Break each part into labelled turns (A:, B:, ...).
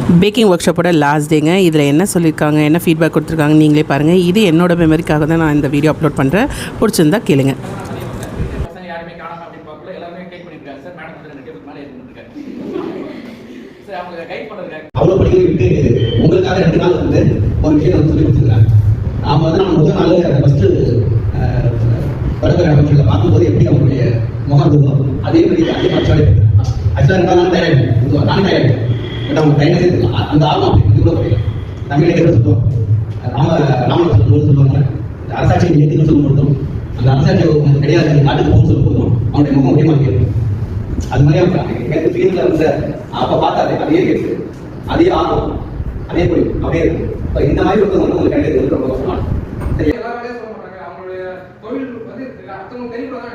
A: Packing ஒர்க் ஷாப்போட last டேங்க. இதில் என்ன சொல்லியிருக்காங்க, என்ன ஃபீட்பேக் கொடுத்துருக்காங்க நீங்களே பாருங்கள். இது என்னோட மெமரிக்காக தான் நான் இந்த வீடியோ அப்லோட் பண்ணுறேன். பிடிச்சிருந்தா கேளுங்க.
B: அவ்வளோ படிக்க விட்டு உங்களுக்காக 2 நாள் வந்து ஒரு விஷயம் சொல்லி கொடுத்துருக்காங்க. நாம் வந்து நம்ம முதல் நாள் ஃபஸ்ட்டு படப்பட அமைச்சர்களை பார்க்கும்போது எப்படி அவங்களுடைய முகம் இருந்தோம் அதே மாதிரி அதே மச்சாலே ஆக்சுவலாக 2 நாள் தயாரிக்கும் நானே தயாரிக்கும். பட் அவங்க டைம் சேர்த்து அந்த ஆர்வம் அப்படி இது கூட புரியல. தமிழை கேட்க சொல்லுவோம், ராமன் சொல்லுவாங்க, அரசாட்சியை ஏற்றுன்னு சொல்லும் பொழுதும் அந்த அரசாட்சி கிடையாது நாட்டுக்கு போகும் சொல்லும் போதும் அவனுடைய முகம் ஒரே மாதிரி இருக்கும். அது மாதிரி எனக்கு ஃபீல்டில் இருந்த அப்போ பார்த்தாரு அதே கேட்டு அதே ஆகும் அதே போய் அப்படியே இருக்கும். இப்போ இந்த மாதிரி ஒருத்தவங்க வந்து உங்களுக்கு கிடைக்கிறது ரொம்ப கஷ்டமான சரி.
C: எல்லா வேலையும் சொல்ல மாட்டாங்க. அவங்களுடைய தொழில் வந்து அடுத்தவங்க தெரியக்கூடாது.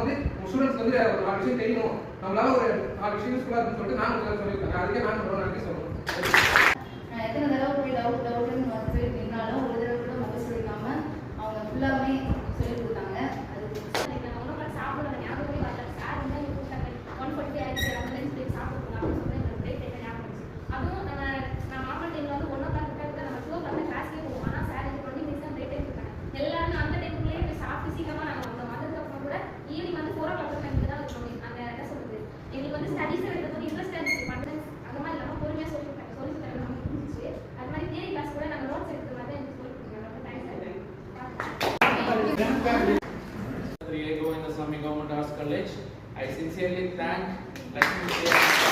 C: வந்து ஸ்டூடெண்ட்ஸ் வந்து ஒரு 4 விஷயம் தெரியணும், நம்மளால ஒரு 4 விஷயம் யூஸ்ஃபுல்லாக இருக்குன்னு சொல்லிட்டு நான் உங்களுக்கு சொல்லியிருக்காங்க. அதுக்கே நான் ரொம்ப நன்றி சொல்லணும்.
D: எத்தனை தடவை போய் டவுட்னு வந்து நின்னாலும் ஒரு தடவை கூட முகம் சொல்லிக்காம அவங்க ஃபுல்லாமே சொல்லி கொடுத்தாங்க.
C: Go in the Swami Government Arts College. I sincerely thank Lakshmi